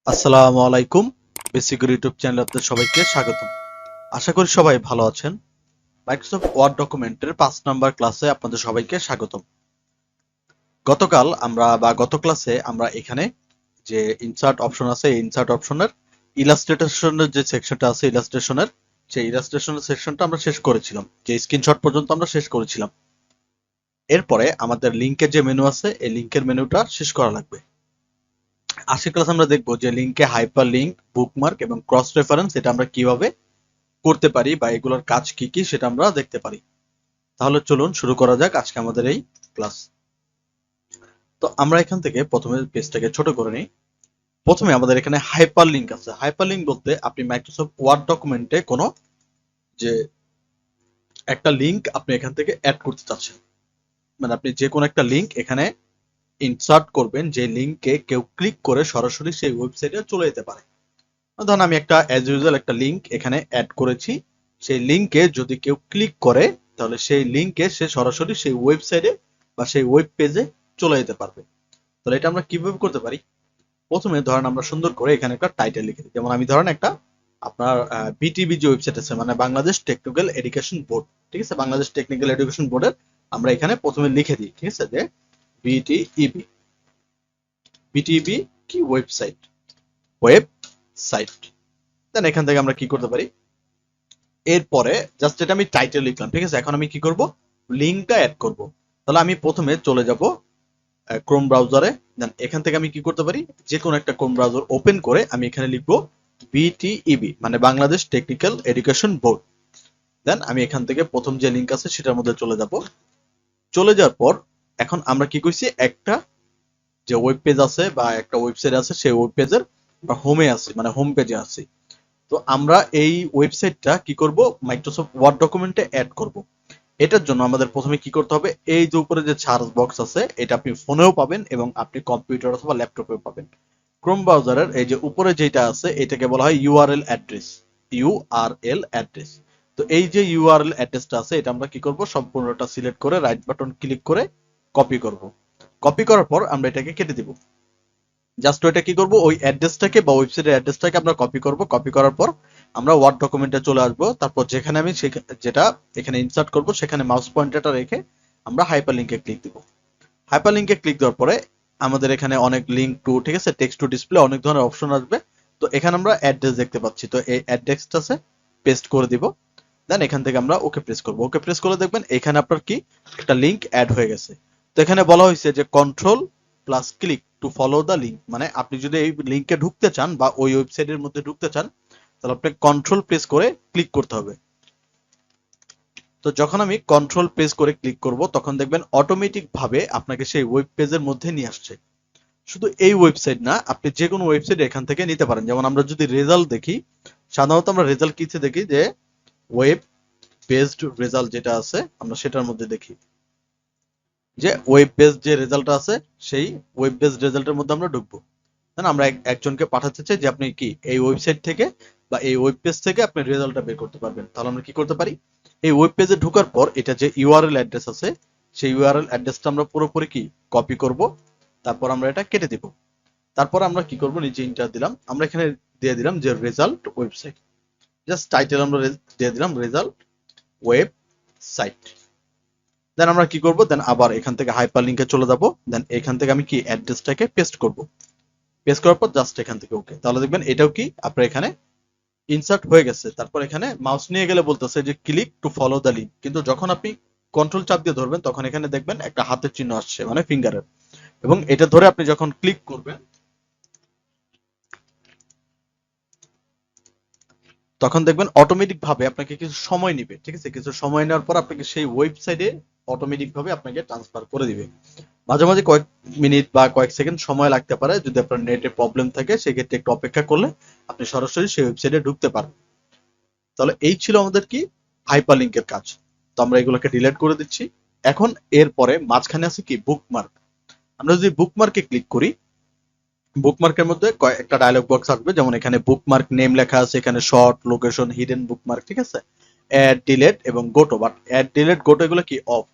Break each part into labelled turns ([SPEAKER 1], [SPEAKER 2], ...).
[SPEAKER 1] আসসালামু আলাইকুম। Basic YouTube চ্যানেলে আপনাদের সবাইকে স্বাগতম। আশা করি সবাই ভালো আছেন। মাইক্রোসফট ওয়ার্ড ডকুমেন্টের 5 নাম্বার ক্লাসে আপনাদের সবাইকে স্বাগতম। গত ক্লাসে আমরা এখানে যে ইনসার্ট অপশন আছে, এই ইনসার্ট অপশনের ইলাস্ট্রেশনের যে সেকশনটা আছে, সেই ইলাস্ট্রেশনের সেকশনটা আমরা শেষ করেছিলাম। যে স্ক্রিনশট পর্যন্ত আমরা শেষ করেছিলাম। এরপরে আমাদের লিংকের যে মেনু আছে, এই লিংকের মেনুটা শেষ করা লাগবে। আজকের ক্লাস আমরা দেখব যে লিংকে হাইপার লিংক, বুকমার্ক এবং ক্রস রেফারেন্স এটা আমরা কিভাবে করতে পারি বা এগুলোর কাজ কি কি সেটা আমরা দেখতে পারি। তাহলে চলুন শুরু করা যাক আজকে আমাদের এই ক্লাস। তো আমরা এখান থেকে প্রথমে পেজটাকে ছোট করে নিই। প্রথমে আমাদের এখানে হাইপার লিংক আছে। হাইপার লিংক বলতে আপনি মাইক্রোসফট ওয়ার্ড ডকুমেন্টে কোনো যে একটা লিংক আপনি এখান থেকে অ্যাড করতে চাচ্ছেন, মানে আপনি যে কোনো একটা লিংক এখানে ইনসার্ট করবেন, যে লিংকে কেউ ক্লিক করে সরাসরি সেই ওয়েবসাইটে চলে যেতে পারে। ধরুন আমি একটা অ্যাজ ইউজুয়াল একটা লিংক এখানে অ্যাড করেছি। সেই লিংকে যদি কেউ ক্লিক করে তাহলে সেই লিংকে সে সরাসরি সেই ওয়েবসাইটে বা সেই ওয়েব পেজে চলে যেতে পারবে। তাহলে এটা আমরা কিভাবে করতে পারি? প্রথমে ধরেন আমরা সুন্দর করে এখানে একটা টাইটেল লিখে দিই। যেমন আমি ধরেন একটা আপনার বিটিবি যে ওয়েবসাইট আছে, মানে বাংলাদেশ টেকনিক্যাল এডুকেশন বোর্ড, ঠিক আছে, বাংলাদেশ টেকনিক্যাল এডুকেশন বোর্ডের আমরা এখানে প্রথমে লিখে দিই, ঠিক আছে, যে বিটিইবি, বিটিবি কি ওয়েবসাইট। দেন এখান থেকে আমরা কি করতে পারি, এরপরে জাস্ট এটা আমি টাইটেল লিখলাম, ঠিক আছে। এখন আমি কি করব, লিংকটা অ্যাড করব। তাহলে আমি প্রথমে চলে যাব ক্রোম ব্রাউজারে। দেন এখান থেকে আমি কি করতে পারি, যে কোনো একটা ক্রোম ব্রাউজার ওপেন করে আমি এখানে লিখব বিটিইবি, মানে বাংলাদেশ টেকনিক্যাল এডুকেশন বোর্ড। দেন আমি এখান থেকে প্রথম যে লিংক আছে সেটার মধ্যে চলে যাব। চলে যাওয়ার পর এখন আমরা কি করছি, একটা যে ওয়েব পেজ আছে বা একটা ওয়েবসাইট আছে, সেই ওয়েব পেজের হোমে আছি, মানে হোম পেজে আছি। তো আমরা এই ওয়েবসাইটটা কি করব, মাইক্রোসফট ওয়ার্ড ডকুমেন্টে অ্যাড করব। এটার জন্য আমাদের প্রথমে কি করতে হবে, এই যে উপরে যে সার্চ বক্স আছে এটা আপনি ফোনেও পাবেন এবং আপনি কম্পিউটার অথবা ল্যাপটপেও পাবেন। ক্রোম ব্রাউজারের এই যে উপরে যেটা আছে এটাকে বলা হয় ইউআরএল অ্যাড্রেস, ইউআরএল অ্যাড্রেস। তো এই যে ইউআরএল অ্যাড্রেসটা আছে এটা আমরা কি করব, সম্পূর্ণটা সিলেক্ট করে রাইট বাটন ক্লিক করে কপি করব। কপি করার পর আমরা এটাকে কেটে দিব। জাস্ট ওইটা কি করব, ওই অ্যাড্রেসটাকে বা ওয়েবসাইটের অ্যাড্রেসটাকে আমরা কপি করব। কপি করার পর আমরা ওয়ার্ড ডকুমেন্টে চলে আসব। তারপর যেখানে আমি যেটা এখানে ইনসার্ট করব সেখানে মাউস পয়েন্টারটা রেখে আমরা হাইপারলিংকে ক্লিক দিব। হাইপারলিংকে ক্লিক দেওয়ার পরে আমাদের এখানে অনেক লিংক টু, ঠিক আছে, টেক্সট টু ডিসপ্লে অনেক ধরনের অপশন আসবে। তো এখানে আমরা অ্যাড্রেস দেখতে পাচ্ছি, তো এই অ্যাড্রেসটা আছে পেস্ট করে দিব। দেন এখান থেকে আমরা ওকে প্রেস করব। ওকে প্রেস করলে দেখবেন এখানে আপনার কি একটা লিংক অ্যাড হয়ে গেছে। তো এখানে বলা হয়েছে যে control plus click to follow the link, মানে আপনি যদি এই লিংকে ঢুকতে চান বা ওই ওয়েবসাইটের মধ্যে ঢুকতে চান তাহলে আপনাকে কন্ট্রোল প্রেস করে ক্লিক করতে হবে। তো যখন আমি কন্ট্রোল প্রেস করে ক্লিক করব তখন দেখবেন অটোমেটিক ভাবে আপনাকে সেই ওয়েব পেজের মধ্যে নিয়ে আসছে। শুধু এই ওয়েবসাইট না, আপনি যে কোনো ওয়েবসাইট এখান থেকে নিতে পারেন। যেমন আমরা যদি রেজাল্ট দেখি, সাধারণত আমরা রেজাল্ট কিতে দেখি যে ওয়েব বেসড রেজাল্ট যেটা আছে আমরা সেটার মধ্যে দেখি যে ওয়েব বেসড যে রেজাল্ট আছে সেই ওয়েব বেসড রেজাল্টের মধ্যে আমরা ঢুকবো। না, আমরা একজনকে পাঠাতে চাই যে আপনি কি এই ওয়েবসাইট থেকে বা এই ওয়েব পেজ থেকে আপনি রেজাল্টটা বের করতে পারবেন। তাহলে আমরা কি করতে পারি, এই ওয়েব পেজে ঢোকার পর এটা যে ইউআরএল অ্যাড্রেস আছে সেই ইউআরএল অ্যাড্রেসটা আমরা পুরোপুরি কি কপি করব। তারপর আমরা এটা কেটে দিব। তারপর আমরা কি করব, নিচে ইন্টার দিলাম, আমরা এখানে দিয়ে দিলাম যে রেজাল্ট ওয়েবসাইট। জাস্ট টাইটেল আমরা দিয়ে দিলাম রেজাল্ট ওয়েবসাইট। দেন আমরা কি করব, দেন আবার এখান থেকে হাইপার লিংকে চলে যাব। দেন এখান থেকে আমি কি অ্যাড্রেসটাকে পেস্ট করব। পেস্ট করার পর জাস্ট এখান থেকে ওকে। তাহলে দেখবেন এটাও কি আপনার এখানে ইনসার্ট হয়ে গেছে। তারপর এখানে মাউস নিয়ে গেলে বলতেছে যে click to follow the link, কিন্তু যখন আপনি কন্ট্রোল চাপ দিয়ে ধরবেন তখন এখানে দেখবেন একটা হাতের চিহ্ন আসছে, মানে ফিঙ্গারের, এবং এটা ধরে আপনি যখন ক্লিক করবেন তখন দেখবেন অটোমেটিক ভাবে আপনাকে কিছু সময় নিবে, ঠিক আছে, কিছু সময় নেওয়ার পর আপনাকে সেই ওয়েবসাইটে অটোমেটিক ভাবে আপনাকে ট্রান্সফার করে দিবে। মাঝে মাঝে কয়েক মিনিট বা কয়েক সেকেন্ড সময় লাগতে পারে, যদি আপনার নেটে প্রবলেম থাকে সেক্ষেত্রে একটু অপেক্ষা করলে আপনি সরাসরি সেই ওয়েবসাইটে ঢুকতে পারবেন। তাহলে এই ছিল আমাদের কি হাইপার লিংকের কাজ। তো আমরা এগুলোকে ডিলিট করে দিচ্ছি। এখন এরপরে মাঝখানে আছে কি বুকমার্ক। আমরা যদি বুকমার্কে ক্লিক করি, বুকমার্কের মধ্যে একটা ডায়লগ বক্স আসবে, যেমন এখানে বুকমার্ক নেম লেখা আছে, এখানে শর্ট, লোকেশন, হিডেন বুকমার্ক, ঠিক আছে, অ্যাড, ডিলিট এবং গোটো। বাট অ্যাড, ডিলিট, গোটো এগুলো কি অফ।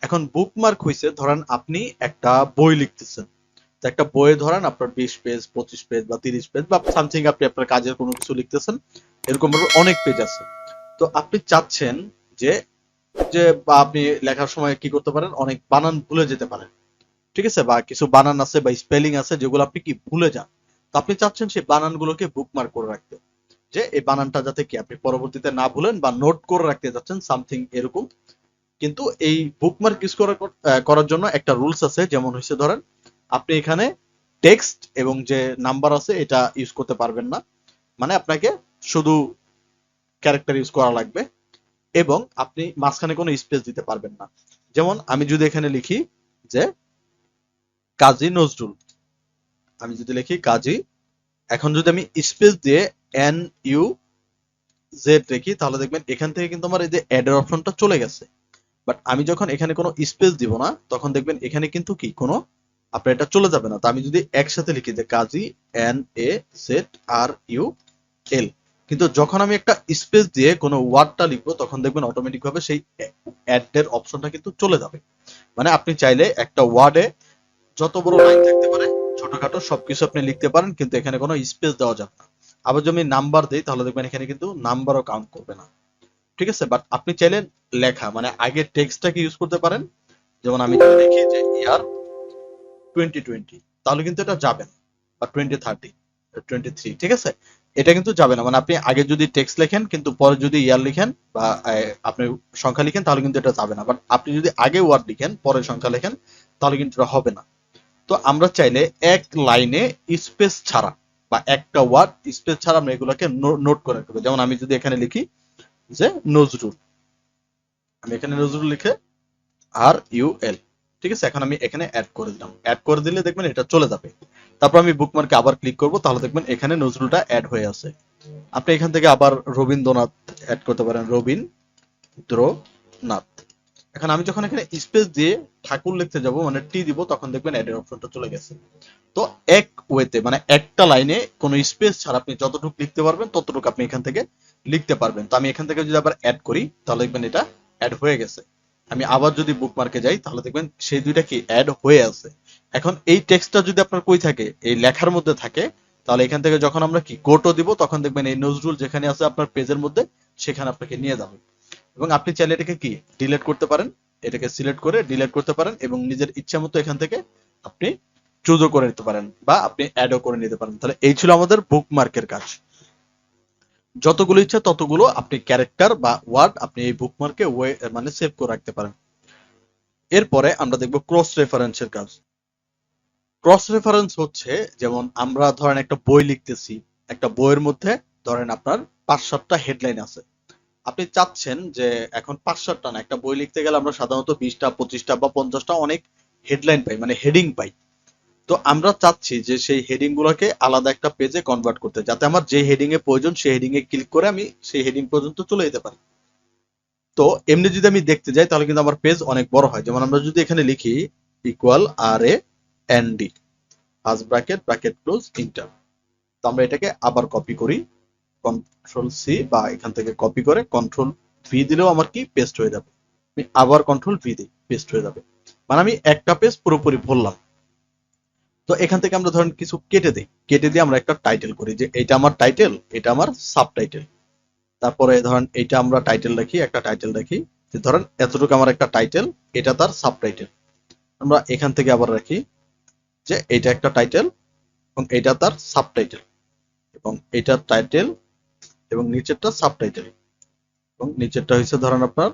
[SPEAKER 1] এখন বুকমার্ক হইছে, ধরেন আপনি একটা বই লিখতেছেন, তো একটা বইয়ে ধরেন আপনার 20 পেজ 25 পেজ বা 30 পেজ বা সামথিং আপনি আপনার কাজের কোনো কিছু লিখতেছেন, এরকম অনেক পেজ আছে। তো আপনি চাচ্ছেন যে যে বা আপনি লেখার সময় কি করতে পারেন, অনেক বানান ভুলে যেতে পারেন, ঠিক আছে, বা কিছু বানান আছে বা স্পেলিং আছে যেগুলো আপনি কি ভুলে যান। তো আপনি চাচ্ছেন সেই বানানগুলোকে বুকমার্ক করে রাখতে, যে এই বানানটা যাতে কি আপনি পরবর্তীতে না ভুলেন বা নোট করে রাখতে যাচ্ছেন সামথিং এরকম। কিন্তু এই বুকমার্ক ইউজ করার জন্য একটা রুলস আছে, যেমন হচ্ছে ধরেন আপনি এখানে টেক্সট এবং যে নাম্বার আছে এটা ইউজ করতে পারবেন না, মানে আপনাকে শুধু ক্যারেক্টার ইউজ করা লাগবে, এবং আপনি মাঝখানে কোনো স্পেস দিতে পারবেন না। যেমন আমি যদি এখানে লিখি যে কাজী নজরুল, আমি যদি লিখি কাজী, এখন যদি আমি স্পেস দিয়ে NU জেড রেখি, তাহলে দেখবেন এখান থেকে কিন্তু আমার এই যে অ্যাড এর অপশনটা চলে গেছে। বাট আমি যখন এখানে কোনো স্পেস দিব না, তখন দেখবেন এখানে কিন্তু কি কোনো আপনার এটা চলে যাবে না। তো আমি যদি একসাথে লিখি যে কাজী NAZRUL, কিন্তু যখন আমি একটা স্পেস দিয়ে কোনো ওয়ার্ডটা লিখবো, তখন দেখবেন অটোমেটিক ভাবে সেই অ্যাড এর অপশনটা কিন্তু চলে যাবে। মানে আপনি চাইলে একটা ওয়ার্ডে যত বড় লাইন থাকতে পারে, ছোটখাটো সবকিছু আপনি লিখতে পারেন, কিন্তু এখানে কোনো স্পেস দেওয়া যাবে না। আবার যদি আমি নাম্বার দিই, তাহলে দেখবেন এখানে কিন্তু নাম্বারও কাউন্ট করবে না, ঠিক আছে। বাট আপনি চাইলে লেখা মানে আগে টেক্সটটাকে ইউজ করতে পারেন। যেমন আমি যদি লিখি যে ইয়ার 2020, তাহলে কিন্তু এটা যাবে না, বা 2030, 23, ঠিক আছে, এটা কিন্তু যাবে না। মানে আপনি আগে যদি টেক্সট লেখেন কিন্তু পরে যদি ইয়ার লিখেন বা আপনি সংখ্যা লিখেন, তাহলে কিন্তু এটা যাবে না। বাট আপনি যদি আগে ওয়ার্ড লিখেন পরে সংখ্যা লেখেন, তাহলে কিন্তু এটা হবে না। তো আমরা চাইলে এক লাইনে স্পেস ছাড়া বা একটা ওয়ার্ড স্পেস ছাড়া আমরা এগুলোকে নোট করে রাখবো। যেমন আমি যদি এখানে লিখি যে নজরুল, আমি এখানে নজরুল লিখে RUL, ঠিক আছে, এখন আমি এখানে অ্যাড করে দিলাম। অ্যাড করে দিলে দেখবেন এটা চলে যাবে। তারপর আমি বুকমার্কে আবার ক্লিক করব, তাহলে দেখবেন এখানে নজরুলটা অ্যাড হয়ে আছে। আপনি এখান থেকে আবার রবীন্দ্রনাথ অ্যাড করতে পারেন, রবীন্দ্রনাথ। এখন আমি যখন এখানে স্পেস দিয়ে ঠাকুর লিখতে যাব, মানে টি দিব, তখন দেখবেন অ্যাডের অপশনটা চলে গেছে। তো এক ওয়েতে মানে একটা লাইনে কোনো স্পেস ছাড়া আপনি যতটুকু লিখতে পারবেন ততটুকু আপনি এখান থেকে লিখতে পারবেন। তো আমি এখান থেকে যদি আবার অ্যাড করি, তাহলে দেখবেন এটা অ্যাড হয়ে গেছে। আমি আবার যদি বুকমার্কে যাই, তাহলে দেখবেন সেই দুইটা কি অ্যাড হয়ে আছে। এখন এই টেক্সটটা যদি আপনার কই থাকে, এই লেখার মধ্যে থাকে, তাহলে এখান থেকে যখন আমরা কি গোটো দিব, তখন দেখবেন এই নজরুল যেখানে আছে আপনার পেজের মধ্যে, সেখানে আপনাকে নিয়ে যাবে। এবং আপনি চাইলে এটাকে কি ডিলিট করতে পারেন, এটাকে সিলেক্ট করে ডিলিট করতে পারেন, এবং নিজের ইচ্ছা মতো এখান থেকে আপনি চুজও করে নিতে পারেন বা আপনি অ্যাডও করে নিতে পারেন। তাহলে এই ছিল আমাদের বুকমার্কের কাজ। যতগুলো ইচ্ছা ততগুলো আপনি ক্যারেক্টার বা ওয়ার্ড আপনি এই বুকমার্কে মানে সেভ করে রাখতে পারেন। এরপরে আমরা দেখব ক্রস রেফারেন্সের কাজ। ক্রস রেফারেন্স হচ্ছে, যেমন আমরা ধরেন একটা বই লিখতেছি, একটা বইয়ের মধ্যে ধরেন আপনার 5-7টা হেডলাইন আছে। আপনি চাচ্ছেন যে এখন 5-7টা না, একটা বই লিখতে গেলে আমরা সাধারণত 20টা 25টা বা 50টা অনেক হেডলাইন পাই, মানে হেডিং পাই। তো আমরা চাচ্ছি যে সেই হেডিং গুলোকে আলাদা একটা পেজে কনভার্ট করতে, যাতে আমার যে হেডিং এ প্রয়োজন সেই হেডিং এ ক্লিক করে আমি সেই হেডিং পর্যন্ত চলে যেতে পারি। তো এমনি যদি আমি দেখতে যাই, তাহলে কিন্তু আমার পেজ অনেক বড় হয়। যেমন আমরা যদি এখানে লিখি equal RAND, first bracket bracket close inter, তো আমরা এটাকে আবার কপি করি, কন্ট্রোল C, বা এখান থেকে কপি করে কন্ট্রোল V দিলেও আমার কি পেস্ট হয়ে যাবে। আমি আবার কন্ট্রোল V দিই, পেস্ট হয়ে যাবে। মানে আমি একটা পেজ পুরোপুরি ভরলাম। তো এখান থেকে আমরা ধরেন কিছু কেটে দিই, কেটে দিয়ে আমরা একটা টাইটেল করি যে এটা আমার টাইটেল, এটা আমার সাব টাইটেল। তারপরে ধরেন এটা আমরা টাইটেল রাখি, একটা টাইটেল রাখি, যে ধরেন এতটুকু আমার একটা টাইটেল, এটা তার সাব টাইটেল। আমরা এখান থেকে আবার রাখি যে এটা একটা টাইটেল এবং এটা তার সাব টাইটেল, এবং এটা টাইটেল এবং নিচেরটা সাব টাইটেল, এবং নিচেরটা হচ্ছে ধরেন আপনার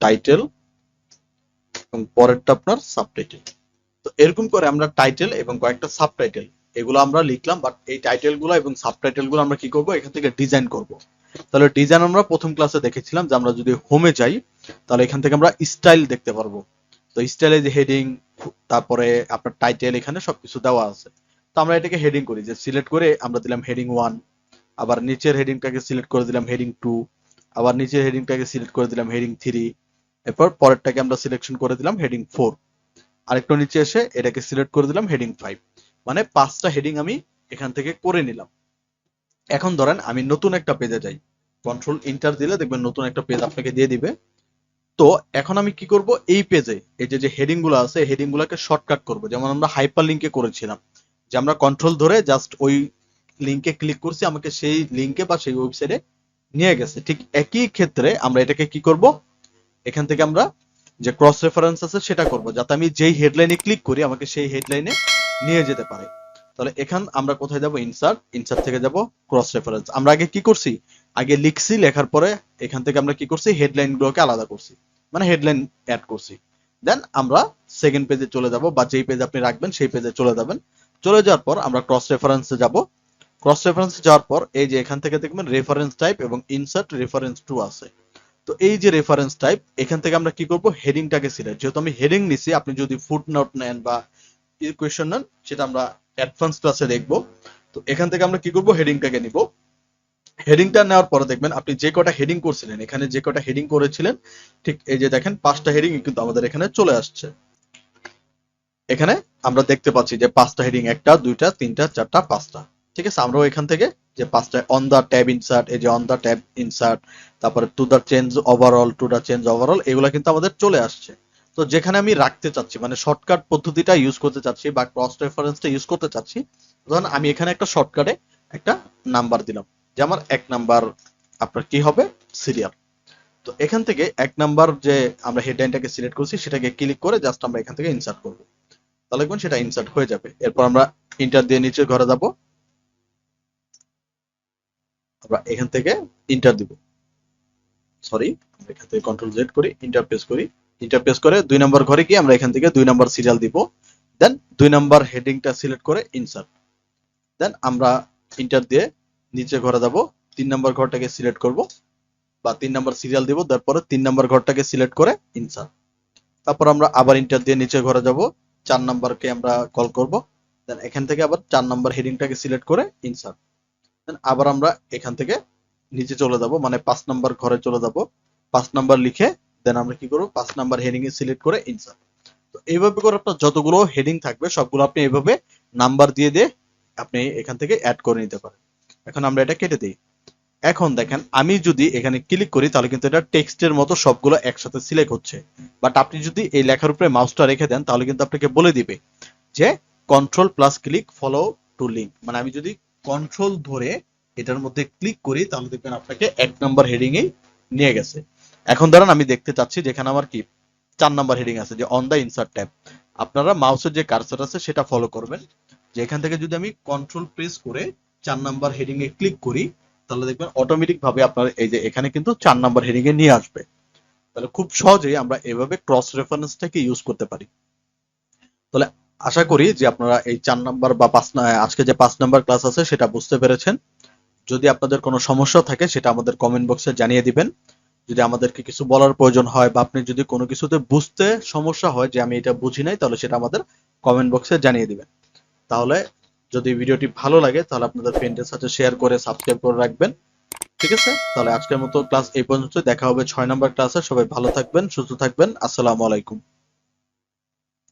[SPEAKER 1] টাইটেল এবং পরেরটা আপনার সাব টাইটেল। তো এরকম করে আমরা টাইটেল এবং কয়েকটা সাব টাইটেল এগুলো আমরা লিখলাম। বাট এই টাইটেল গুলো এবং সাব টাইটেল গুলো আমরা কি করব, এখান থেকে ডিজাইন করব। তাহলে ডিজাইন আমরা প্রথম ক্লাসে দেখেছিলাম যে আমরা যদি হোমে যাই, তাহলে এখান থেকে আমরা স্টাইল দেখতে পারবো। তো স্টাইলে যে হেডিং, তারপরে আপনার টাইটেল, এখানে সবকিছু দেওয়া আছে। তো আমরা এটাকে হেডিং করি, যে সিলেক্ট করে আমরা দিলাম হেডিং 1, আবার নিচের হেডিংটাকে সিলেক্ট করে দিলাম হেডিং 2, আবার নিচের হেডিংটাকে সিলেক্ট করে দিলাম হেডিং 3, এরপর পরেরটাকে আমরা সিলেকশন করে দিলাম হেডিং 4, আরেকটু নিচে এসে এটাকে সিলেক্ট করে দিলাম হেডিং 5। মানে 5টা হেডিং আমি এখান থেকে করে নিলাম। এখন ধরেন আমি নতুন একটা পেজে যাই, কন্ট্রোল ইন্টার দিলে দেখবেন নতুন একটা পেজ আপনাকে দিয়ে দিবে। তো এখন আমি কি করব, এই পেজে এই যে হেডিং গুলো আছে, হেডিং গুলোকে শর্টকাট করব, যেমন আমরা হাইপার লিঙ্কে করেছিলাম, যে আমরা কন্ট্রোল ধরে জাস্ট ওই লিঙ্কে ক্লিক করছি, আমাকে সেই লিঙ্কে বা সেই ওয়েবসাইটে নিয়ে গেছে। ঠিক একই ক্ষেত্রে আমরা এটাকে কি করব, এখান থেকে আমরা যে ক্রস রেফারেন্স আছে সেটা করব, যাতে আমি যেই হেডলাইনে ক্লিক করি আমাকে সেই হেডলাইনে নিয়ে যেতে পারে। তাহলে এখান আমরা কোথায় যাব, ইনসার্ট, ইনসার্ট থেকে যাব ক্রস রেফারেন্স। আমরা আগে কি করছি, আগে লিখছি, লেখার পরে এখান থেকে আমরা কি করছি, হেডলাইন গুলোকে আলাদা করছি, মানে হেডলাইন অ্যাড করছি। দেন আমরা সেকেন্ড পেজে চলে যাব, বা যেই পেজ আপনি রাখবেন সেই পেজে চলে যাবেন। চলে যাওয়ার পর আমরা ক্রস রেফারেন্সে যাব। ক্রস রেফারেন্সে যাওয়ার পর এই যে এখান থেকে দেখবেন রেফারেন্স টাইপ এবং ইনসার্ট রেফারেন্স টু আছে। তো এই যে রেফারেন্স টাইপ, এখান থেকে আমরা কি করব, হেডিংটাকে সিলেক্ট, যেহেতু আমি হেডিং নিছি, আপনি যদি ফুটনোট নেন বা ইকুয়েশন নেন সেটা আমরা অ্যাডভান্স ক্লাসে দেখব। তো এখান থেকে আমরা কি করব, হেডিংটাকে নিব। হেডিংটা নেওয়ার পরে দেখবেন আপনি যে কটা হেডিং করছিলেন, এখানে যে কটা হেডিং করেছিলেন, ঠিক এই যে দেখেন 5টা হেডিং কিন্তু আমাদের এখানে চলে আসছে। এখানে আমরা দেখতে পাচ্ছি যে 5টা হেডিং, 1টা 2টা 3টা 4টা 5টা। ঠিক আছে, আমরাও এখান থেকে যে 5টা অন দা ট্যাব ইনসার্ট, এই যে অন দা ট্যাব ইনসার্ট, তারপরে to the change overall, to the change overall, এগুলো কিন্তু আমাদের চলে আসছে। তো যেখানে আমি রাখতে চাচ্ছি, মানে শর্টকাট পদ্ধতিটা ইউজ করতে চাচ্ছি বা ক্রস রেফারেন্সটা ইউজ করতে চাচ্ছি, ধরুন আমি এখানে একটা শর্টকাটে একটা নাম্বার দিলাম, যে আমার 1 নাম্বার আপনার কি হবে, সিরিয়াল। তো এখান থেকে 1 নাম্বার যে আমরা হেডলাইনটাকে সিলেক্ট করছি সেটাকে ক্লিক করে জাস্ট আমরা এখান থেকে ইনসার্ট করব, তাহলে দেখবেন সেটা ইনসার্ট হয়ে যাবে। এরপর আমরা ইন্টার দিয়ে নিচে ঘরে যাব, আমরা এখান থেকে ইন্টার দিব, সরি আমরা এখান থেকে কন্ট্রোল জেড করি, ইন্টার প্রেস করি। ইন্টার প্রেস করে 2 নাম্বার ঘরে গিয়ে আমরা এখান থেকে 2 নাম্বার সিরিয়াল দিব। দেন 2 নাম্বার হেডিংটা সিলেক্ট করে ইনসার্ট। দেন আমরা ইন্টার দিয়ে নিচে ঘরে যাব, 3 নাম্বার ঘরটাকে সিলেক্ট করব বা 3 নাম্বার সিরিয়াল দিব, তারপরে 3 নাম্বার ঘরটাকে সিলেক্ট করে ইনসার্ট। তারপর আমরা আবার ইন্টার দিয়ে নিচে ঘরে যাব, 4 নাম্বারকে আমরা কল করব। দেন এখান থেকে আবার 4 নাম্বার হেডিংটাকে সিলেক্ট করে ইনসার্ট। দেন আবার আমরা এখান থেকে নিচে চলে যাব, মানে 5 নাম্বার ঘরে চলে যাব, 5 নাম্বার লিখে দেন আমরা কি করব, 5 নাম্বার হেডিং এ সিলেক্ট করে ইনসার্ট। তো এইভাবে করে আপনার যতগুলো হেডিং থাকবে সবগুলো আপনি এইভাবে নাম্বার দিয়ে দিয়ে আপনি এখান থেকে অ্যাড করে নিতে পারেন। এখন আমরা এটা কেটে দিই। এখন দেখেন আমি যদি এখানে ক্লিক করি তাহলে কিন্তু এটা টেক্সটের মতো সবগুলো একসাথে সিলেক্ট হচ্ছে। বাট আপনি যদি এই লেখার উপরে মাউসটা রেখে দেন তাহলে কিন্তু আপনাকে বলে দিবে যে control plus click follow to link, মানে আমি যদি কন্ট্রোল ধরে এটার মধ্যে ক্লিক করি তাহলে দেখবেন আপনাকে 1 নাম্বার হেডিং এ নিয়ে গেছে। এখন ধরেন আমি দেখতে চাচ্ছি যেখানে আমার কি 4 নাম্বার হেডিং আছে, যে অন দা ইনসার্ট ট্যাব, আপনারা মাউসের যে কার্সর আছে সেটা ফলো করবেন, যে এখান থেকে যদি আমি কন্ট্রোল প্রেস করে 4 নাম্বার হেডিং এ ক্লিক করি তাহলে দেখবেন অটোমেটিক ভাবে আপনার এই যে এখানে কিন্তু 4 নাম্বার হেডিং এ নিয়ে আসবে। তাহলে খুব সহজেই আমরা এভাবে ক্রস রেফারেন্সটাকে ইউজ করতে পারি। তাহলে আশা করি যে আপনারা এই 4 নাম্বার বা 5 আজকে যে 5 নাম্বার ক্লাস আছে সেটা বুঝতে পেরেছেন। যদি আপনাদের কোনো সমস্যা থাকে সেটা আমাদের কমেন্ট বক্সে জানিয়ে দিবেন। যদি আমাদেরকে কিছু বলার প্রয়োজন হয় বা আপনি যদি কোনো কিছুতে বুঝতে সমস্যা হয় যে আমি এটা বুঝি নাই, তাহলে সেটা আমাদের কমেন্ট বক্সে জানিয়ে দিবেন। তাহলে যদি ভিডিওটি ভালো লাগে তাহলে আপনাদের ফ্রেন্ডদের সাথে শেয়ার করে সাবস্ক্রাইব করে রাখবেন। ঠিক আছে, তাহলে আজকের মতো ক্লাস এই পর্যন্ত, দেখা হবে 6 নাম্বার ক্লাসে। সবাই ভালো থাকবেন, সুস্থ থাকবেন, আসসালামু আলাইকুম।